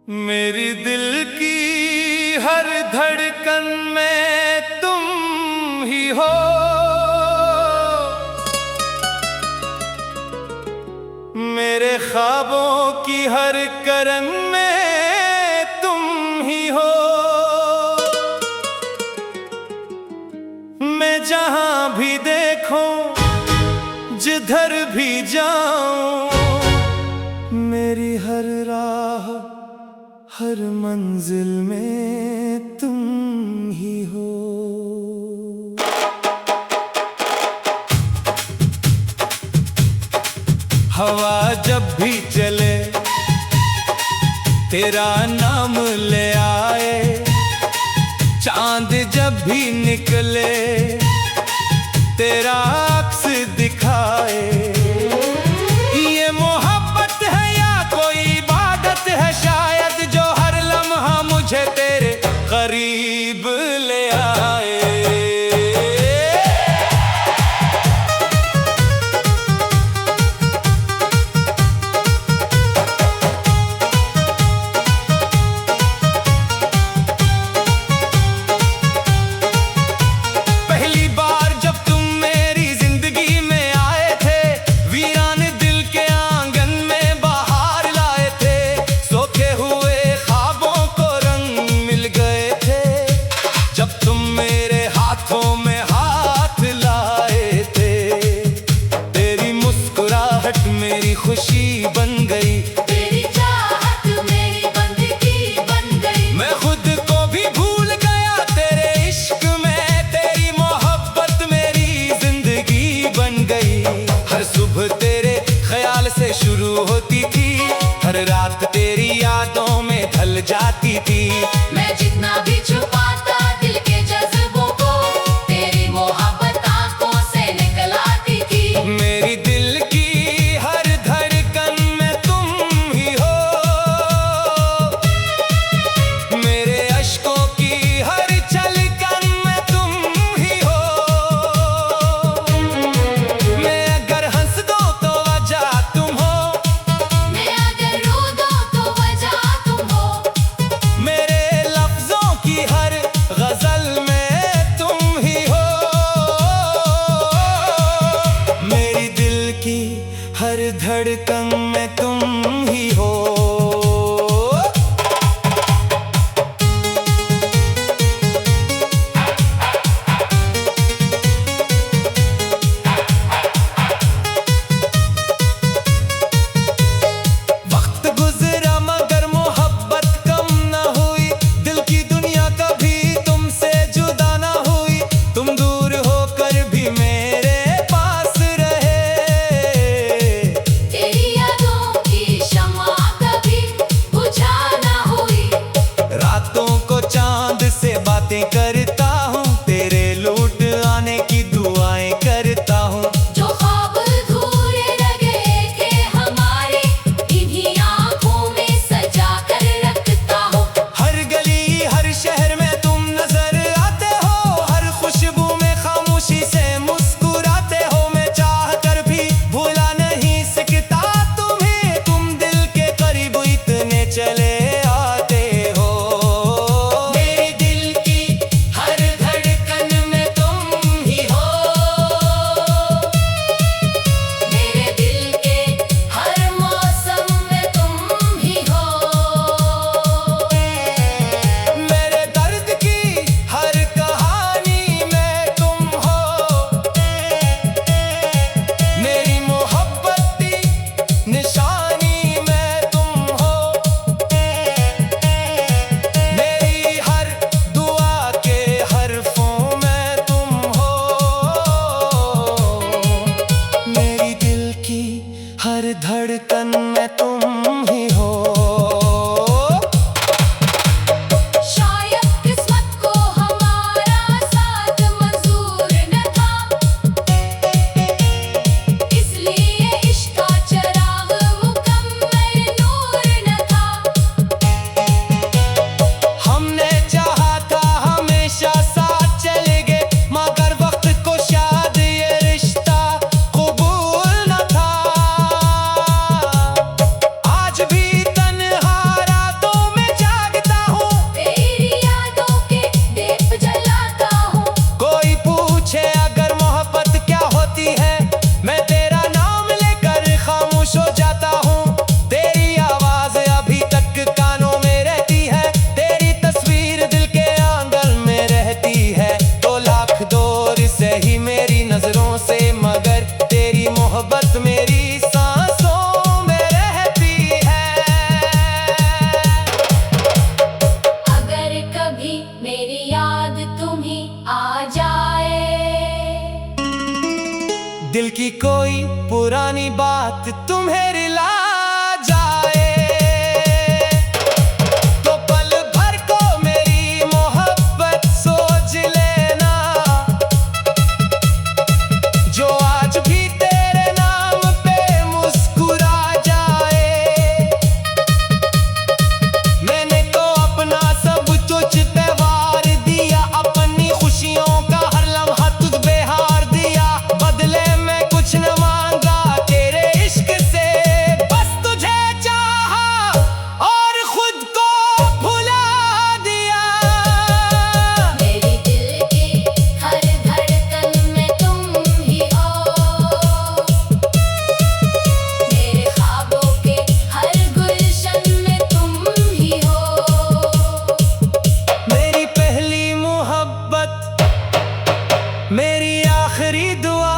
मेरी दिल की हर धड़कन में तुम ही हो। मेरे ख्वाबों की हर करन में तुम ही हो। मैं जहां भी देखूं, जिधर भी जाऊं, मेरी हर राह हर मंजिल में तुम ही हो। हवा जब भी चले तेरा नाम ले आए, चांद जब भी निकले तेरा अक्स दिखाए। ये मोहब्बत है या कोई इबादत है शायद, जो हर लम्हा मुझे तेरे करीब ले आए। मेरी खुशी बन गई, तेरी चाहत मेरी बंदगी बन गई। मैं खुद को भी भूल गया तेरे इश्क में, तेरी मोहब्बत मेरी जिंदगी बन गई। हर सुबह तेरे ख्याल से शुरू होती थी, हर रात तेरी यादों में ढल जाती थी। मैं जितना भी छुपाता दिल के जज्बों को, तेरी मोहब्बत आंखों से निकल आती थी। मेरी दिल की पुरानी बात तुम्हें रिला जाए तो पल भर को मेरी मोहब्बत सोच लेना, जो आज भी तेरे नाम पे मुस्कुरा जाए। मैंने तो अपना सब कुछ त्योहार दिया, अपनी खुशियों का हर लम्हा तुझ पे हार दिया। बदले में कुछ न मांगा तेरे इश्क से, बस तुझे चाहा और खुद को भुला दिया। मेरी दिल की हर धड़कन में तुम ही हो, मेरे ख्वाबों के हर गुलशन में तुम ही हो। मेरी पहली मोहब्बत, मेरी आखिरी दुआ,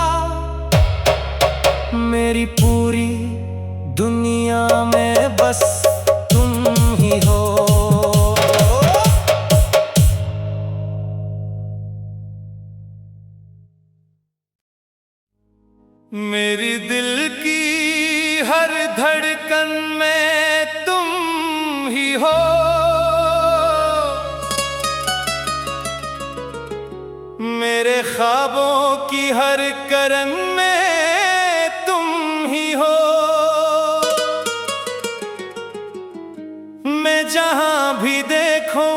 मेरी पूरी दुनिया में बस तुम ही हो। मेरी दिल की हर धड़कन में तुम ही हो, मेरे ख्वाबों की हर करन में तुम ही हो। मैं जहां भी देखूं,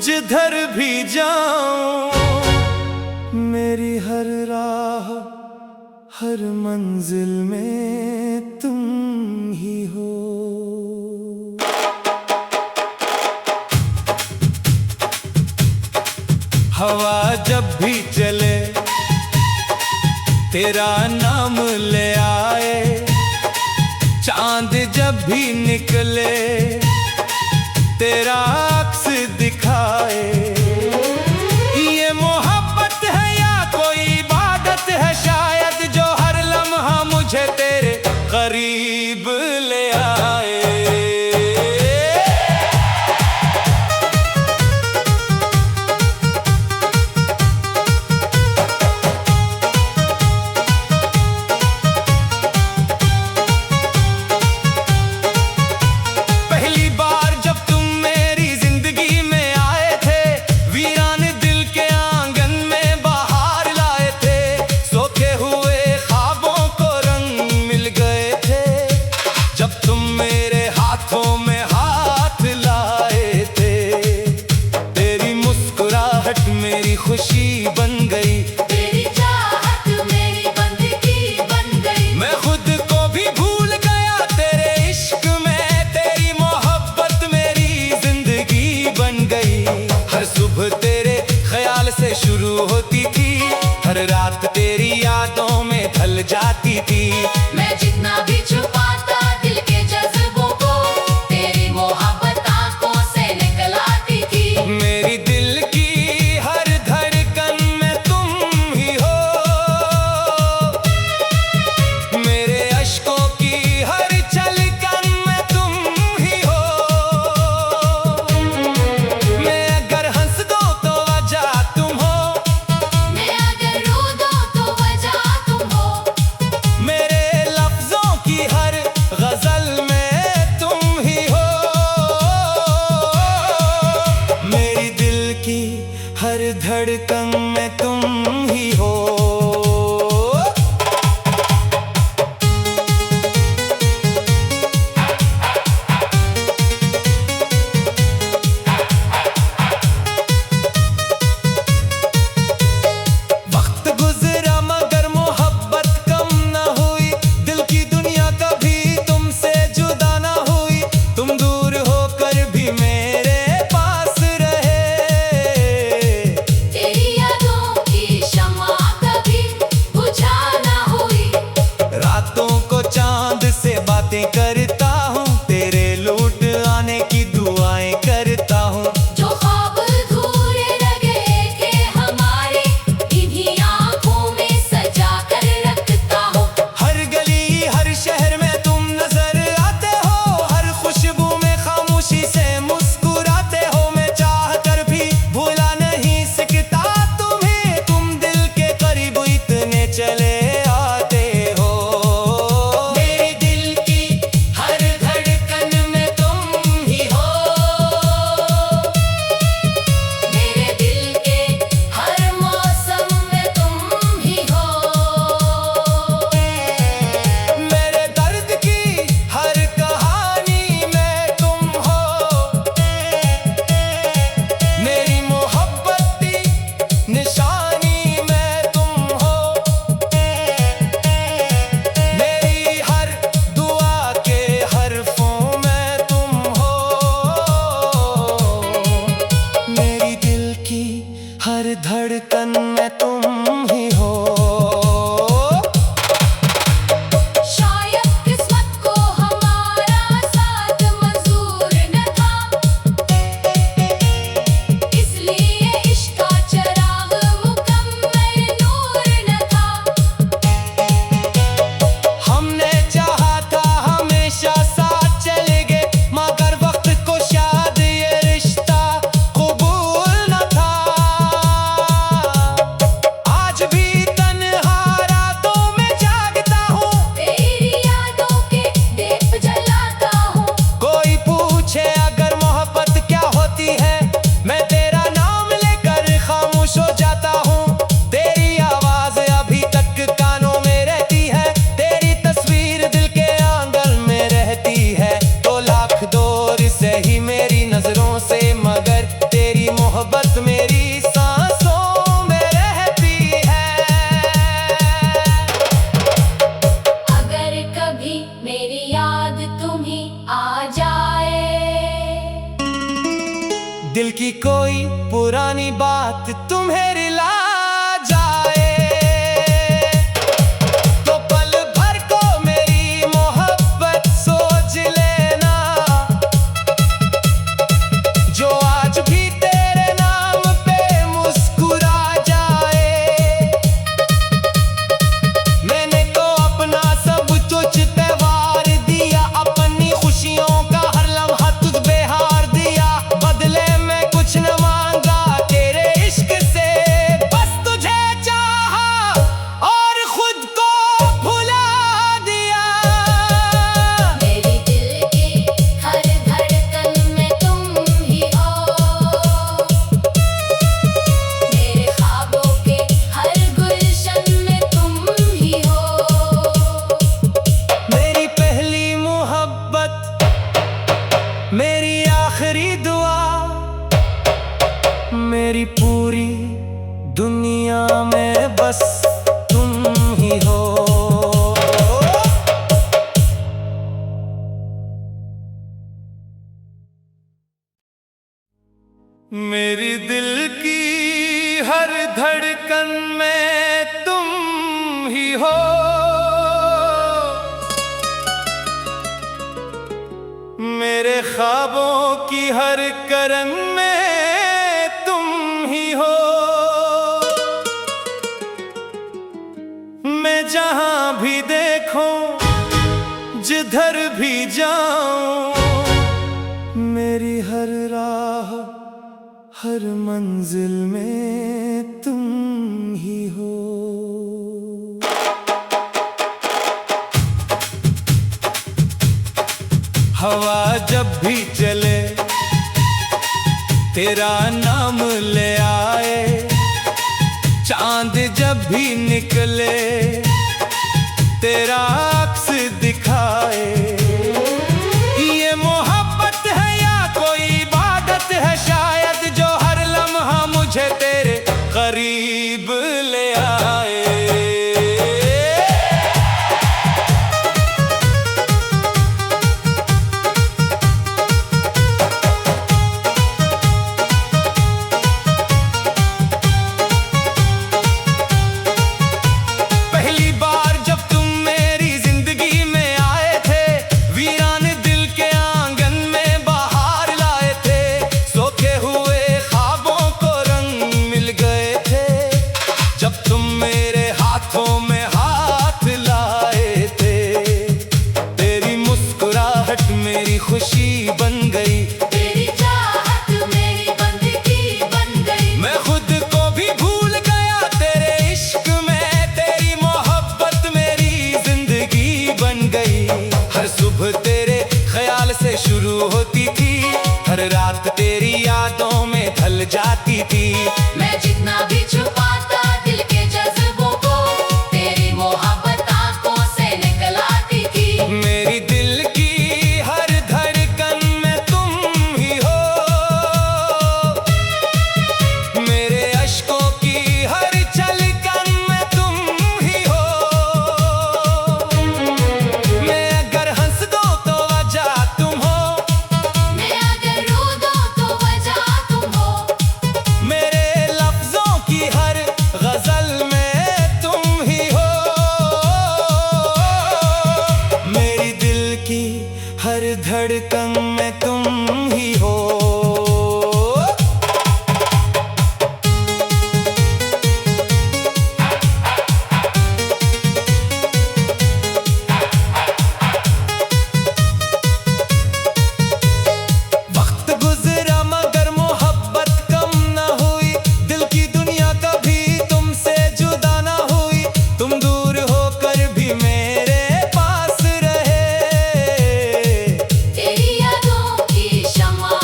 जिधर भी जाऊं, मेरी हर राह हर मंजिल में तुम ही हो। हवा जब भी चले तेरा नाम ले आए, चांद जब भी निकले तेरा अक्स दिखाए। ये मोहब्बत है या कोई इबादत है शायद, जो हर लम्हा मुझे तेरे करीब ले आए। पहली बार जब तुम मेरी जिंदगी में आए थे, वीरान दिल के आंगन में बाहर लाए थे। सोखे हुए ख्वाबों को रंग मिल गए थे, जब तुम मेरे हाथों में हाथ लाए थे। तेरी मुस्कुराहट मेरी खुशी बन गई, तेरी चाहत मेरी बंदगी बन गई। मैं खुद को भी भूल गया तेरे इश्क में। तेरी मोहब्बत मेरी जिंदगी बन गई। हर सुबह तेरे ख्याल से शुरू होती थी, हर रात तेरी यादों में ढल जाती थी। मैं जितना भी छुपाता दिल के जज्बों को, तेरी मोहब्बत आंखों से निकल आती थी। मेरी दिल की हर धड़कन में तुम ही हो, मेरे अश्कों की हर छलकन में तुम ही हो। मैं अगर हंस दूं तो वजह तुम हो, मैं अगर रो दूं तो वजह तुम हो। मेरे आ जाए। दिल की कोई पुरानी बात तुम्हें रिला जाए तो पल भर को मेरी मोहब्बत सोच लेना, जो आज भी तेरे नाम पे मुस्कुरा जाए। मैंने तो अपना सब तुझ पे वार दिया, अपनी खुशियों का हर लम्हा तुझ पे हार दिया। बदले में कुछ न मांगा तेरे इश्क से, बस तुझे चाहा और खुद को भुला दिया। मेरी दिल की हर धड़कन में तुम ही हो, मेरे ख्वाबों के हर गुलशन में तुम ही हो। मेरी पहली मोहब्बत, मेरी आखिरी दुआ, मेरी पूरी दुनिया में बस तुम ही हो। मेरी दिल की हर धड़कन में तुम ही हो, मेरे ख्वाबों की हर करन में तुम ही हो। मैं जहां भी देखूं, जिधर भी जाऊं, मेरी हर राह हर मंजिल में तुम ही हो। हवा जब भी चले तेरा नाम ले आए, चांद जब भी निकले तेरा अक्स दिखाए। ये मोहब्बत है या कोई इबादत है शायद, जो हर लम्हा मुझे तेरे करीब ले आए। पहली बार जब तुम मेरी जिंदगी में आए थे, वीरान दिल के आंगन में बाहर लाए थे। सोखे हुए ख्वाबों को रंग मिल गए थे, जब तुम मेरे हाथों में हाथ लाए थे। तेरी मुस्कुराहट मेरी खुशी बन गई, तेरी चाहत मेरी बंदगी बन गई। मैं खुद को भी भूल गया तेरे इश्क में। तेरी मोहब्बत मेरी जिंदगी बन गई। हर सुबह तेरे ख्याल से शुरू होती थी, हर रात तेरी यादों में ढल जाती थी। मैं जितना भी छुपाता दिल के जज्बों को, तेरी मोहब्बत आंखों से निकल आती थी। मेरी दिल की हर धड़कन में तुम ही हो, मेरे अश्कों की हर छलकन में तुम ही हो। मैं अगर हंस दूं तो वजह तुम हो, मैं अगर रो दूं तो वजह तुम हो। मेरे लफ्जों की हर गजल में तुम ही हो। मेरी दिल की हर धड़कन में तुम ही हो। वक्त गुजरा मगर मोहब्बत कम न हुई, दिल की दुनिया कभी तुमसे जुदा न हुई। तुम दूर होकर भी मेरे पास रहे, तेरी यादों की शम्मा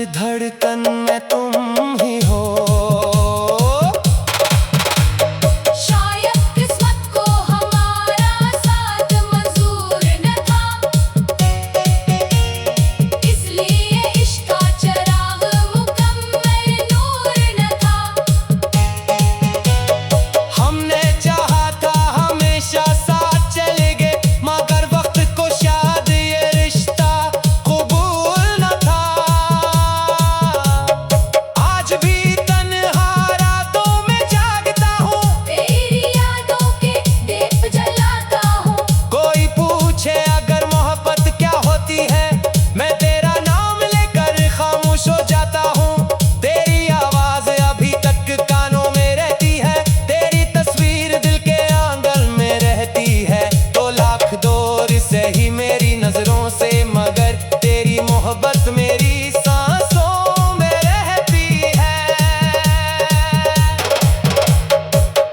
हर धड़कन में तुम ही हो। शायद किस्मत को हमारा साथ मंजूर न था, इसलिए इश्क का चिराग मुकम्मल नूर न था। हमने चाहा था हमेशा साथ चलेंगे, मगर वक्त को शायद ये रिश्ता कबूल न था। आज भी तन्हा रातों में जागता हूँ, तेरी यादों के दीप जलाता हूँ। कोई पूछे अगर मोहब्बत क्या होती है, मैं तेरा नाम लेकर खामोश हो जाता हूँ। तेरी आवाज अभी तक कानों में रहती है, तेरी तस्वीर दिल के आंगन में रहती है। तो लाख दूर से ही मेरी नजरों से, मगर तेरी मोहब्बत मेरी सांसों में रहती है।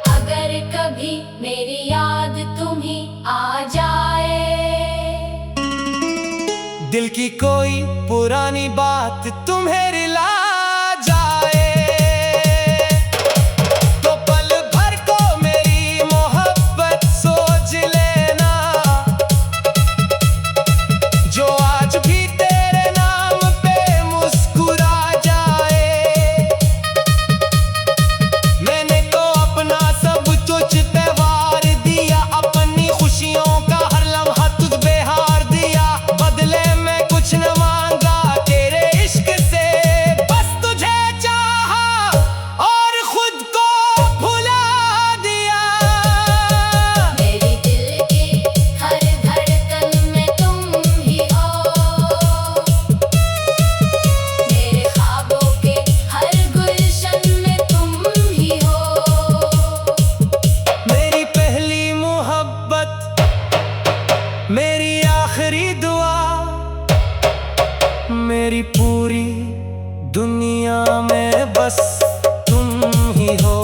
अगर कभी मेरी याद तुम्हें आ जाए, दिल की कोई पुरानी बात तुम्हें रिला जाए, तो पल भर को मेरी मोहब्बत सोच लेना, जो आज भी तेरे नाम पे मुस्कुरा जाए। मैंने तो अपना सब कुछ त्योहार दिया, अपनी खुशियों का हर लम्हा तुझ पे हार दिया। बदले में कुछ न मांगा तेरे इश्क से, बस तुझे चाहा और खुद को भुला दिया। मेरी दिल की हर धड़कन में तुम ही हो, मेरे ख्वाबों के हर गुलशन में तुम ही हो। मेरी पहली मोहब्बत, मेरी आखिरी दुआ, मेरी पूरी दुनिया में बस तुम ही हो।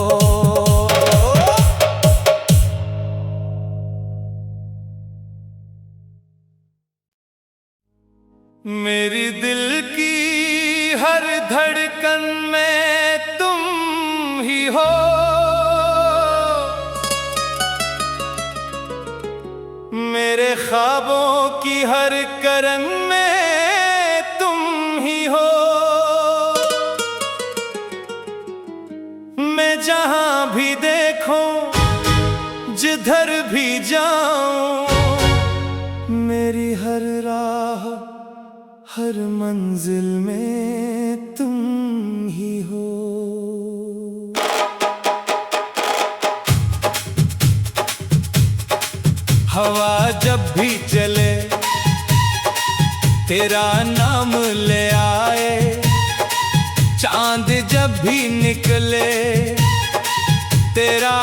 मेरी दिल की हर धड़कन में तुम ही हो। मेरे ख्वाबों की हर करन में तुम ही हो। मैं जहां भी देखूं, जिधर भी जाऊं, मेरी हर राह हर मंजिल में तुम ही हो। हवा जब भी चले तेरा नाम ले आए, चांद जब भी निकले तेरा